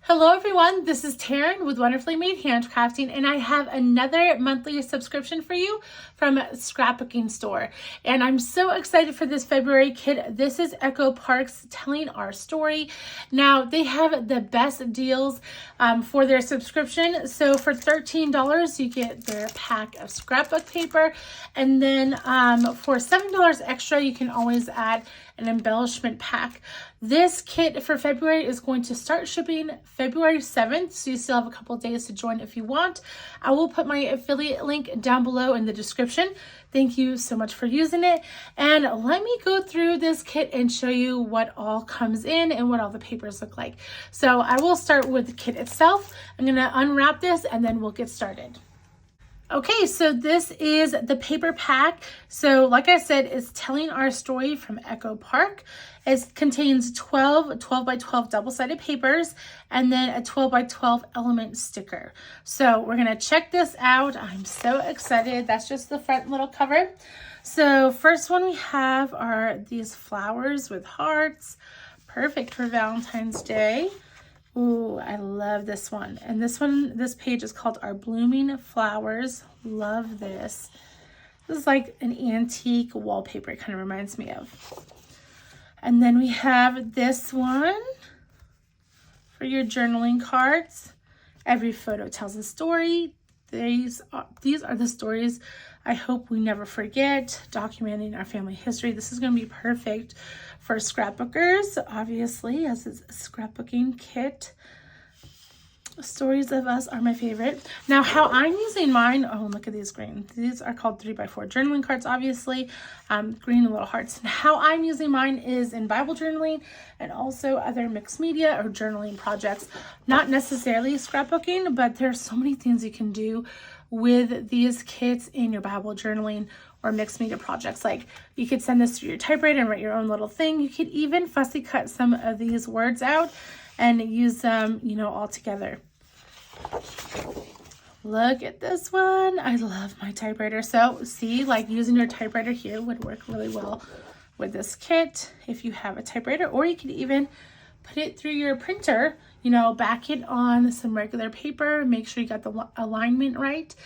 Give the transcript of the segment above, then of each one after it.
Hello everyone, this is Taryn with Wonderfully Made Handcrafting, and I have another monthly subscription for you from Scrapbooking store. And I'm so excited for this February kit. This is Echo Park's Telling Our Story. Now, they have the best deals for their subscription. So for $13, you get their pack of scrapbook paper. And then for $7 extra, you can always add an embellishment pack. This kit for February is going to start shipping February 7th, so you still have a couple days to join if you want. I will put my affiliate link down below in the description. Thank you so much for using it. And let me go through this kit and show you what all comes in and what all the papers look like. So I will start with the kit itself. I'm gonna unwrap this and then we'll get started. Okay, so this is the paper pack. So like I said, it's Telling Our Story from Echo Park. It contains 12 by 12 double-sided papers and then a 12 by 12 element sticker. So we're gonna check this out. I'm so excited. That's just the front little cover. So first one we have are these flowers with hearts. Perfect for Valentine's Day. Ooh, I love this one. And this page is called Our Blooming Flowers. Love this. This is like an antique wallpaper. It kind of reminds me of. And then we have this one for your journaling cards. Every photo tells a story. These are the stories I hope we never forget, documenting our family history. This is going to be perfect for scrapbookers, obviously, as it's a scrapbooking kit. Stories of us are my favorite. Now, how I'm using mine, oh, look at these green. These are called 3x4 journaling cards, obviously. Green and little hearts. And how I'm using mine is in Bible journaling and also other mixed media or journaling projects. Not necessarily scrapbooking, but there's so many things you can do with these kits in your Bible journaling or mixed media projects. Like you could send this to your typewriter and write your own little thing. You could even fussy cut some of these words out and use them, all together. Look at this one. I love my typewriter. So see, like using your typewriter here would work really well with this kit if you have a typewriter, or you could even put it through your printer, back it on some regular paper, make sure you got the alignment right,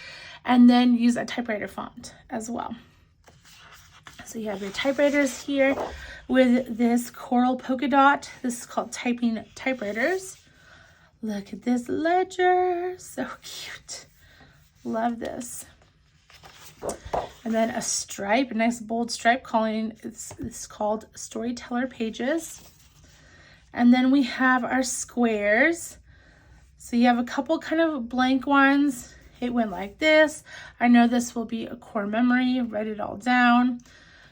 and then use a typewriter font as well. So you have your typewriters here with this coral polka dot. This is called Typing Typewriters. Look at this ledger, so cute. Love this. And then a stripe, a nice bold stripe, it's called Storyteller Pages. And then we have our squares. So you have a couple kind of blank ones. It went like this. I know this will be a core memory. Write it all down.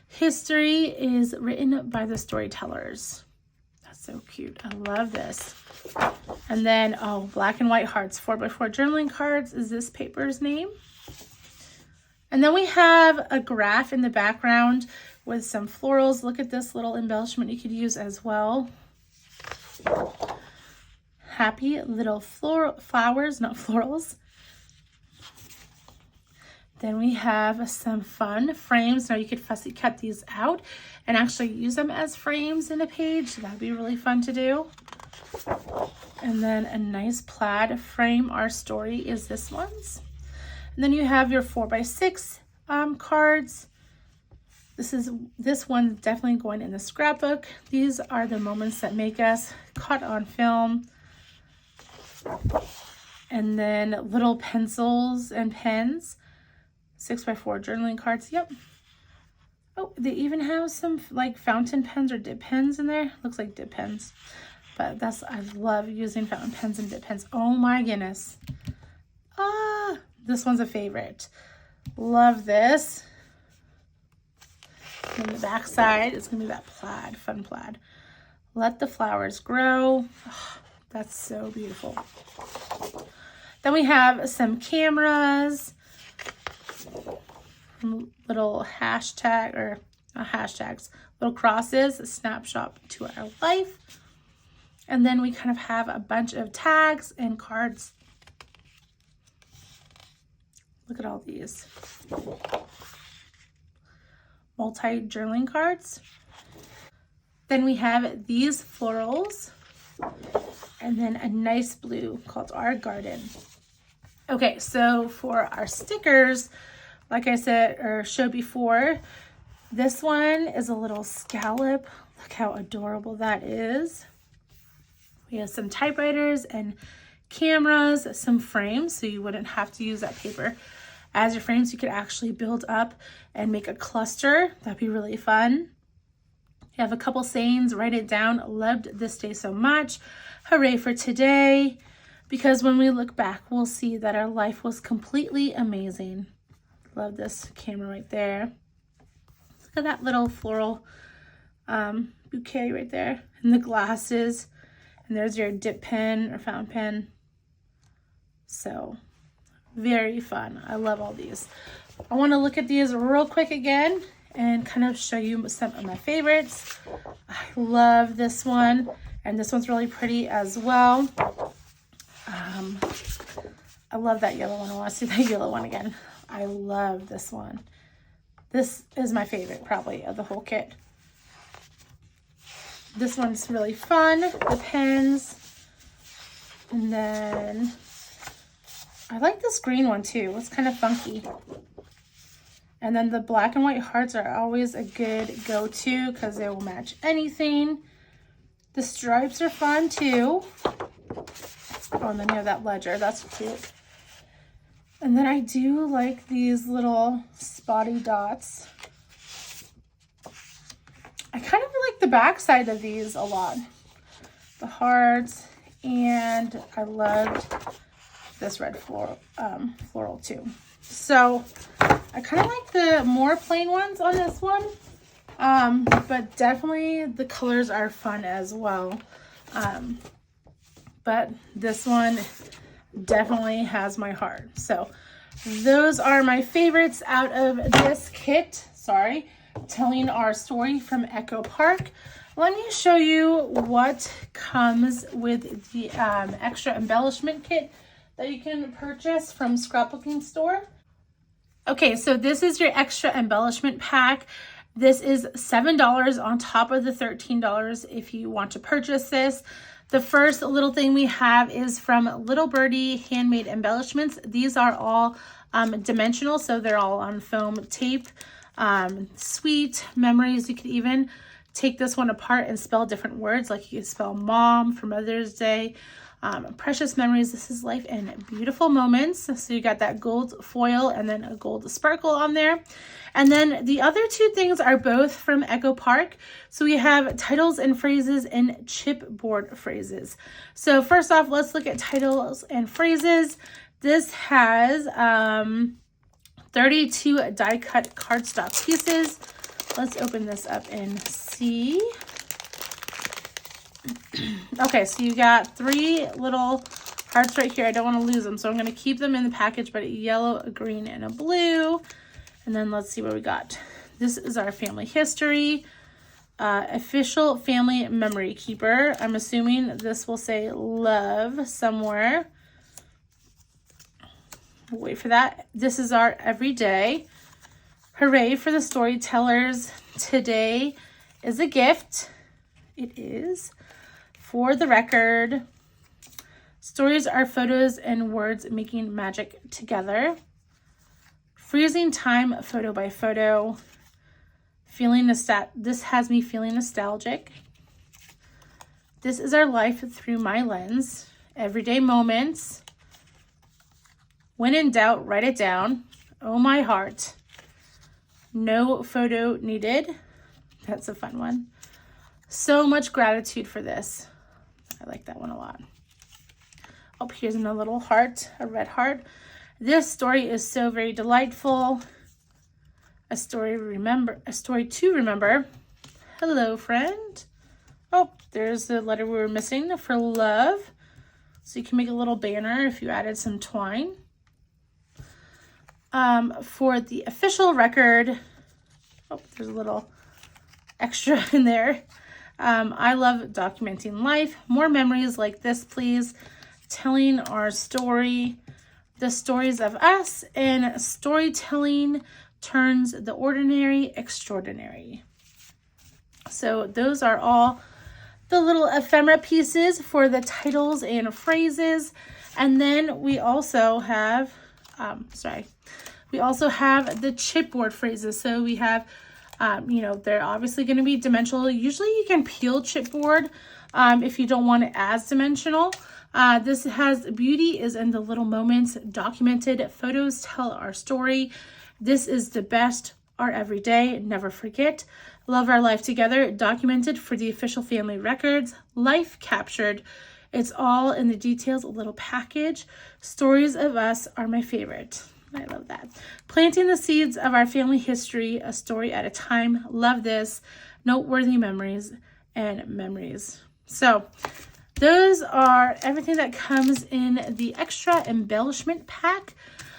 History is written by the storytellers. That's so cute. I love this. And then, black and white hearts. 4x4 journaling cards is this paper's name. And then we have a graph in the background with some florals. Look at this little embellishment you could use as well. Happy little flowers, not florals. Then we have some fun frames. Now you could fussy cut these out and actually use them as frames in a page. That'd be really fun to do. And then a nice plaid frame. Our story is this one's. And then you have your 4x6 cards. This one's definitely going in the scrapbook. These are the moments that make us, caught on film. And then little pencils and pens. 6x4 journaling cards. Yep. Oh, they even have some like fountain pens or dip pens in there. Looks like dip pens. But I love using fountain pens and dip pens. Oh my goodness. This one's a favorite. Love this. And the back side is going to be that plaid, fun plaid. Let the flowers grow. Oh, that's so beautiful. Then we have some cameras. Little hashtag, or not hashtags, little crosses, a snapshot to our life. And then we kind of have a bunch of tags and cards. Look at all these. Multi-journaling cards. Then we have these florals. and then a nice blue called Our Garden. Okay, so for our stickers, like I said or showed before, this one is a little scallop. Look how adorable that is. We have some typewriters and cameras, some frames, so you wouldn't have to use that paper as your frames. You could actually build up and make a cluster. That'd be really fun. You have a couple sayings, write it down. Loved this day so much. Hooray for today. Because when we look back, we'll see that our life was completely amazing. Love this camera right there. Look at that little floral bouquet right there. And the glasses. And there's your dip pen or fountain pen. So, very fun. I love all these. I want to look at these real quick again and kind of show you some of my favorites. I love this one. And this one's really pretty as well. I love that yellow one. I want to see that yellow one again. I love this one. This is my favorite probably of the whole kit. This one's really fun. The pens. And then I like this green one too. It's kind of funky. And then the black and white hearts are always a good go-to because they will match anything. The stripes are fun too. Oh, and then you have that ledger. That's cute. And then I do like these little spotty dots. I kind of like the back side of these a lot. The hearts, and I loved this red floral too. So I kind of like the more plain ones on this one, but definitely the colors are fun as well. But this one definitely has my heart. So those are my favorites out of this kit. Sorry, telling our story from Echo Park. Let me show you what comes with the extra embellishment kit that you can purchase from Scrapbooking store. Okay, so this is your extra embellishment pack. This is $7 on top of the $13 if you want to purchase this. The first little thing we have is from Little Birdie Handmade Embellishments. These are all dimensional, so they're all on foam tape. Sweet memories. You could even take this one apart and spell different words, like you could spell mom for Mother's Day. Precious memories. This is life in beautiful moments. So you got that gold foil and then a gold sparkle on there. And then the other two things are both from Echo Park. So we have titles and phrases and chipboard phrases. So first off, let's look at titles and phrases. This has 32 die cut cardstock pieces. Let's open this up and see. Okay, so you got 3 little hearts right here. I don't want to lose them, so I'm going to keep them in the package, but a yellow, a green, and a blue. And then let's see what we got. This is our family history. Official family memory keeper. I'm assuming this will say love somewhere. We'll wait for that. This is our everyday. Hooray for the storytellers. Today is a gift. It is. For the record, stories are photos and words making magic together. Freezing time, photo by photo. This has me feeling nostalgic. This is our life through my lens. Everyday moments. When in doubt, write it down. Oh, my heart. No photo needed. That's a fun one. So much gratitude for this. I like that one a lot. Oh, here's another little heart, a red heart. This story is so very delightful. A story to remember. Hello, friend. Oh, there's the letter we were missing for love. So you can make a little banner if you added some twine. For the official record, oh, there's a little extra in there. I love documenting life. More memories like this, please. Telling our story, the stories of us, and storytelling turns the ordinary extraordinary. So those are all the little ephemera pieces for the titles and phrases. And then we also have, we also have the chipboard phrases. So we have, you know, they're obviously going to be dimensional. Usually you can peel chipboard if you don't want it as dimensional. This has beauty is in the little moments, documented photos tell our story. This is the best, our everyday, never forget. Love our life together, documented for the official family records. Life captured. It's all in the details, a little package. Stories of us are my favorite. I love that. Planting the seeds of our family history, a story at a time. Love this. Noteworthy memories and memories. So those are everything that comes in the extra embellishment pack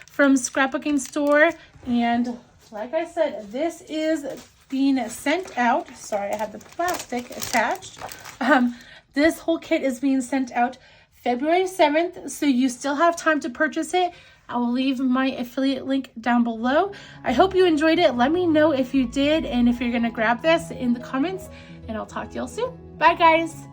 from Scrapbooking Store. And like I said, this is being sent out. Sorry, I have the plastic attached. This whole kit is being sent out February 7th, so you still have time to purchase it. I will leave my affiliate link down below. I hope you enjoyed it. Let me know if you did and if you're going to grab this in the comments, and I'll talk to y'all soon. Bye, guys.